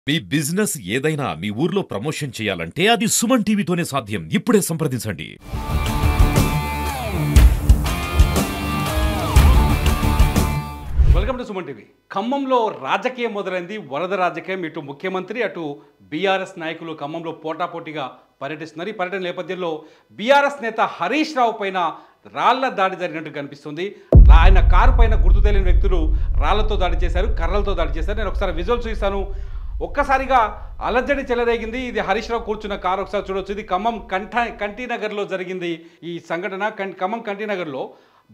మీ business ఏదైనా మీ ఊర్లో promotion చేయాలంటే అది సుమన్ టీవీతోనే సాధ్యం. ఇప్పుడే సంప్రదించండి. Welcome to Suman TV. ఖమ్మంలో రాజకీయం మొదలైంది. వరద రాజకీయం. ఇటు ముఖ్యమంత్రి అటు బీఆర్ఎస్ నాయకులు ఖమ్మంలో పోటాపోటీగా పర్యటిస్తున్నారు. ఈ పర్యటన నేపథ్యంలో బీఆర్ఎస్ నేత హరీష్ రావు పైన రాళ్ల దాడి జరిగినట్టు కనిపిస్తుంది. ఆయన కారు పైన గుర్తు తెలియని వ్యక్తులు రాళ్లతో దాడి చేశారు, కర్రలతో దాడి చేశారు. నేను ఒకసారి విజువల్ చూపిస్తాను. ఒక్కసారిగా అలజడి చెలరేగింది. ఇది హరీష్ రావు కూర్చున్న కారు ఒకసారి చూడవచ్చు. ఇది ఖమ్మం కంఠీనగర్లో జరిగింది ఈ సంఘటన. ఖమ్మం కంఠీనగర్లో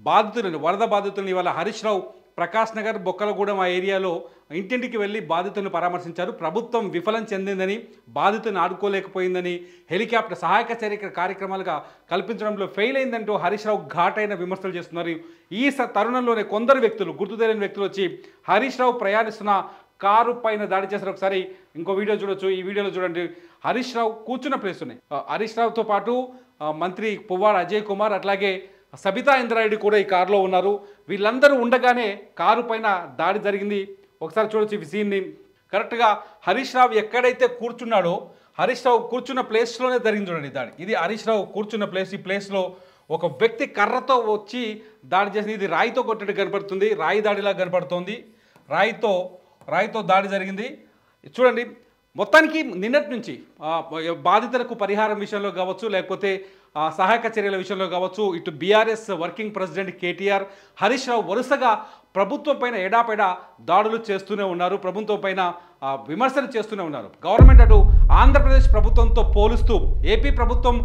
బాధితులను, వరద బాధితులను ఇవాళ హరీష్ రావు ప్రకాష్ నగర్, బొక్కలగూడెం ఆ ఏరియాలో ఇంటింటికి వెళ్ళి బాధితులను పరామర్శించారు. ప్రభుత్వం విఫలం చెందిందని, బాధితులను ఆడుకోలేకపోయిందని, హెలికాప్టర్ సహాయక చర్య కార్యక్రమాలుగా కల్పించడంలో ఫెయిల్ అయిందంటూ హరీష్ రావు ఘాటైన విమర్శలు చేస్తున్నారు. ఈ తరుణంలోనే కొందరు వ్యక్తులు, గుర్తు తెలియని వ్యక్తులు వచ్చి హరీష్ రావు ప్రయాణిస్తున్న కారు పైన దాడి చేశారు. ఒకసారి ఇంకో వీడియో చూడొచ్చు. ఈ వీడియోలో చూడండి, హరీష్ రావు కూర్చున్న ప్లేస్ ఉన్నాయి. హరీష్ రావుతో పాటు మంత్రి పువ్వాడ అజయ్ కుమార్, అట్లాగే సబితా ఇంద్రారెడ్డి కూడా ఈ కారులో ఉన్నారు. వీళ్ళందరూ ఉండగానే కారు పైన దాడి జరిగింది. ఒకసారి చూడొచ్చు ఈ సీన్ని. కరెక్ట్గా హరీష్ రావు ఎక్కడైతే కూర్చున్నాడో, హరీష్ రావు కూర్చున్న ప్లేస్లోనే జరిగింది చూడండి దాడి. ఇది హరీష్ రావు కూర్చున్న ప్లేస్. ఈ ప్లేస్లో ఒక వ్యక్తి కర్రతో వచ్చి దాడి చేసింది. ఇది రాయితో కొట్టేట్టు కనపడుతుంది, రాయి దాడిలా కనపడుతోంది. రాయితో దాడి జరిగింది. చూడండి, మొత్తానికి నిన్నటి నుంచి బాధితులకు పరిహారం విషయంలో కావచ్చు, లేకపోతే సహాయక చర్యల విషయంలో కావచ్చు, ఇటు BRS working president KTR, Harish Rao వరుసగా ప్రభుత్వం పైన ఎడాపెడా దాడులు చేస్తూనే ఉన్నారు. ప్రభుత్వం పైన విమర్శలు చేస్తూనే ఉన్నారు. గవర్నమెంట్ అటు ఆంధ్రప్రదేశ్ ప్రభుత్వంతో పోలుస్తూ ఏపీ ప్రభుత్వం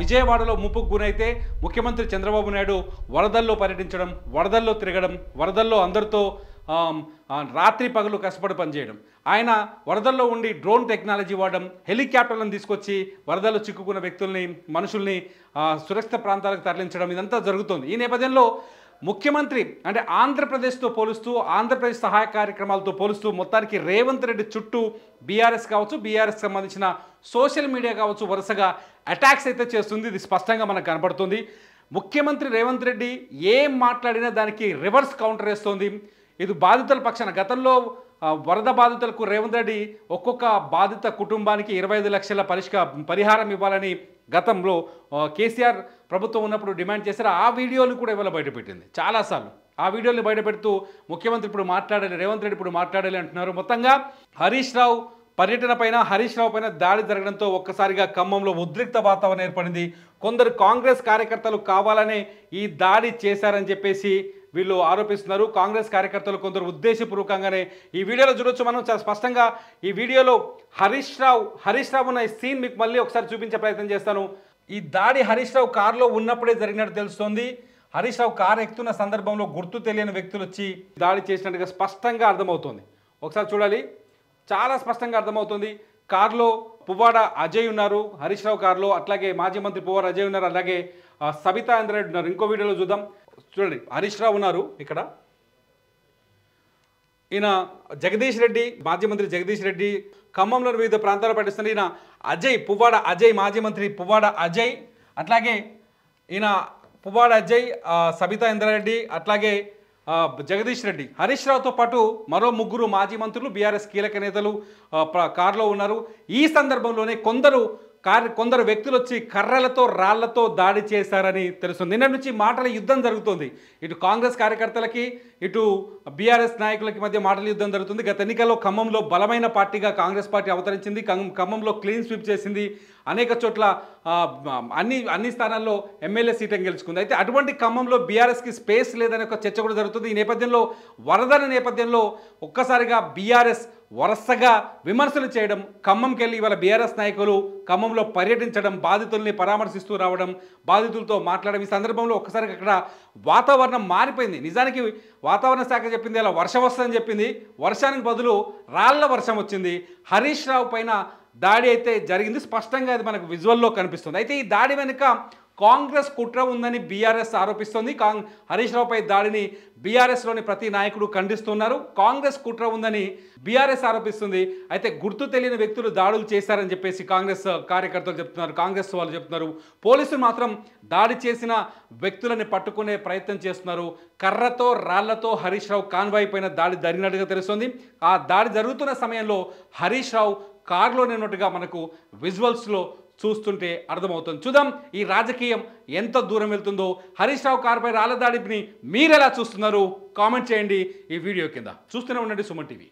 విజయవాడలో ముప్పుకు గురైతే ముఖ్యమంత్రి చంద్రబాబు నాయుడు వరదల్లో పర్యటించడం, వరదల్లో తిరగడం, వరదల్లో అందరితో రాత్రి పగలు కష్టపడి పనిచేయడం, ఆయన వరదల్లో ఉండి డ్రోన్ టెక్నాలజీ వాడడం, హెలికాప్టర్లను తీసుకొచ్చి వరదల్లో చిక్కుకున్న వ్యక్తుల్ని, మనుషుల్ని సురక్షిత ప్రాంతాలకు తరలించడం, ఇదంతా జరుగుతుంది. ఈ నేపథ్యంలో ముఖ్యమంత్రి అంటే ఆంధ్రప్రదేశ్తో పోలుస్తూ, ఆంధ్రప్రదేశ్ సహాయ కార్యక్రమాలతో పోలుస్తూ మొత్తానికి రేవంత్ రెడ్డి చుట్టూ బీఆర్ఎస్ కావచ్చు, బీఆర్ఎస్ సంబంధించిన సోషల్ మీడియా కావచ్చు వరుసగా అటాక్స్ అయితే చేస్తుంది. ఇది స్పష్టంగా మనకు కనపడుతుంది. ముఖ్యమంత్రి రేవంత్ రెడ్డి ఏం మాట్లాడినా దానికి రివర్స్ కౌంటర్ వేస్తోంది. ఇది బాధితుల పక్షాన గతంలో వరద బాధితులకు రేవంత్ రెడ్డి ఒక్కొక్క బాధిత కుటుంబానికి 25 లక్షల పరిహారం ఇవ్వాలని గతంలో కేసీఆర్ ప్రభుత్వం ఉన్నప్పుడు డిమాండ్ చేశారు. ఆ వీడియోలు కూడా ఇవాళ బయటపెట్టింది చాలాసార్లు. ఆ వీడియోని బయటపెడుతూ ముఖ్యమంత్రి ఇప్పుడు మాట్లాడాలి, రేవంత్ రెడ్డి ఇప్పుడు మాట్లాడాలి అంటున్నారు. మొత్తంగా హరీష్ రావు పర్యటన పైన, హరీష్ రావు పైన దాడి జరగడంతో ఒక్కసారిగా ఖమ్మంలో ఉద్రిక్త వాతావరణం ఏర్పడింది. కొందరు కాంగ్రెస్ కార్యకర్తలు కావాలనే ఈ దాడి చేశారని చెప్పేసి వీళ్ళు ఆరోపిస్తున్నారు. కాంగ్రెస్ కార్యకర్తలు కొందరు ఉద్దేశపూర్వకంగానే, ఈ వీడియోలో చూడొచ్చు మనం చాలా స్పష్టంగా. ఈ వీడియోలో హరీష్ రావు ఉన్న ఈ సీన్ మీకు మళ్ళీ ఒకసారి చూపించే ప్రయత్నం చేస్తాను. ఈ దాడి హరీష్ రావు కారులో ఉన్నప్పుడే జరిగినట్టు తెలుస్తోంది. హరీష్ రావు కారు ఎక్కుతున్న సందర్భంలో గుర్తు తెలియని వ్యక్తులు వచ్చి దాడి చేసినట్టుగా స్పష్టంగా అర్థమవుతోంది. ఒకసారి చూడాలి, చాలా స్పష్టంగా అర్థమవుతుంది. కారులో పువ్వాడ అజయ్ ఉన్నారు హరీష్ రావు కారులో, అట్లాగే మాజీ మంత్రి పువ్వాడ అజయ్ ఉన్నారు, అలాగే సబితా ఇంద్రారెడ్డి ఉన్నారు. ఇంకో వీడియోలో చూద్దాం. చూడండి, హరీష్ రావు ఉన్నారు ఇక్కడ. ఈయన జగదీష్ రెడ్డి, మాజీ మంత్రి జగదీష్ రెడ్డి ఖమ్మంలో వివిధ ప్రాంతాల్లో పర్యటిస్తున్నారు. ఈయన అజయ్, పువ్వాడ అజయ్, మాజీ మంత్రి పువ్వాడ అజయ్, అట్లాగే ఈయన పువ్వాడ అజయ్, సబితా ఇంద్రారెడ్డి, అట్లాగే జగదీష్ రెడ్డి. హరీష్ రావుతో పాటు మరో ముగ్గురు మాజీ మంత్రులు, బీఆర్ఎస్ కీలక నేతలు కారులో ఉన్నారు. ఈ సందర్భంలోనే కొందరు వ్యక్తులు వచ్చి కర్రలతో, రాళ్లతో దాడి చేశారని తెలుస్తుంది. నిన్న నుంచి మాటల యుద్ధం జరుగుతుంది. ఇటు కాంగ్రెస్ కార్యకర్తలకి, ఇటు బీఆర్ఎస్ నాయకులకి మధ్య మాటల యుద్ధం జరుగుతుంది. గత ఎన్నికల్లో ఖమ్మంలో బలమైన పార్టీగా కాంగ్రెస్ పార్టీ అవతరించింది. ఖమ్మంలో క్లీన్ స్వీప్ చేసింది. అనేక చోట్ల అన్ని స్థానాల్లో ఎమ్మెల్యే సీట్లను గెలుచుకుంది. అయితే అటువంటి ఖమ్మంలో బీఆర్ఎస్కి స్పేస్ లేదనే ఒక చర్చ కూడా జరుగుతుంది. ఈ నేపథ్యంలో, వరదల నేపథ్యంలో ఒక్కసారిగా బీఆర్ఎస్ వరుసగా విమర్శలు చేయడం, ఖమ్మంకి వెళ్ళి ఇవాళ బీఆర్ఎస్ నాయకులు ఖమ్మంలో పర్యటించడం, బాధితుల్ని పరామర్శిస్తూ రావడం, బాధితులతో మాట్లాడడం, ఈ సందర్భంలో ఒక్కసారిగా అక్కడ వాతావరణం మారిపోయింది. నిజానికి వాతావరణ శాఖ చెప్పింది అలా వర్షం వస్తుందని చెప్పింది. వర్షానికి బదులు రాళ్ల వర్షం వచ్చింది. హరీష్ రావు పైన దాడి అయితే జరిగింది. స్పష్టంగా అది మనకు విజువల్లో కనిపిస్తుంది. అయితే ఈ దాడి వెనుక కాంగ్రెస్ కుట్ర ఉందని బీఆర్ఎస్ ఆరోపిస్తోంది. హరీష్ రావుపై దాడిని బీఆర్ఎస్లోని ప్రతి నాయకుడు ఖండిస్తున్నారు. కాంగ్రెస్ కుట్ర ఉందని బీఆర్ఎస్ ఆరోపిస్తుంది. అయితే గుర్తు తెలియని వ్యక్తులు దాడులు చేశారని చెప్పేసి కాంగ్రెస్ కార్యకర్తలు చెప్తున్నారు, కాంగ్రెస్ వాళ్ళు చెప్తున్నారు. పోలీసులు మాత్రం దాడి చేసిన వ్యక్తులని పట్టుకునే ప్రయత్నం చేస్తున్నారు. కర్రతో రాళ్లతో హరీష్ రావు కాన్వాయ్ పైన దాడి జరిగినట్టుగా తెలుస్తోంది. ఆ దాడి జరుగుతున్న సమయంలో హరీష్ రావు కారులోనే ఉన్నట్టుగా మనకు విజువల్స్లో చూస్తుంటే అర్థమవుతుంది. చూద్దాం ఈ రాజకీయం ఎంత దూరం వెళ్తుందో. హరీష్ రావు కారుపై రాళ్ల దాడిని మీరెలా చూస్తున్నారు? కామెంట్ చేయండి ఈ వీడియో కింద. చూస్తూనే ఉండండి సుమన్ టీవీ.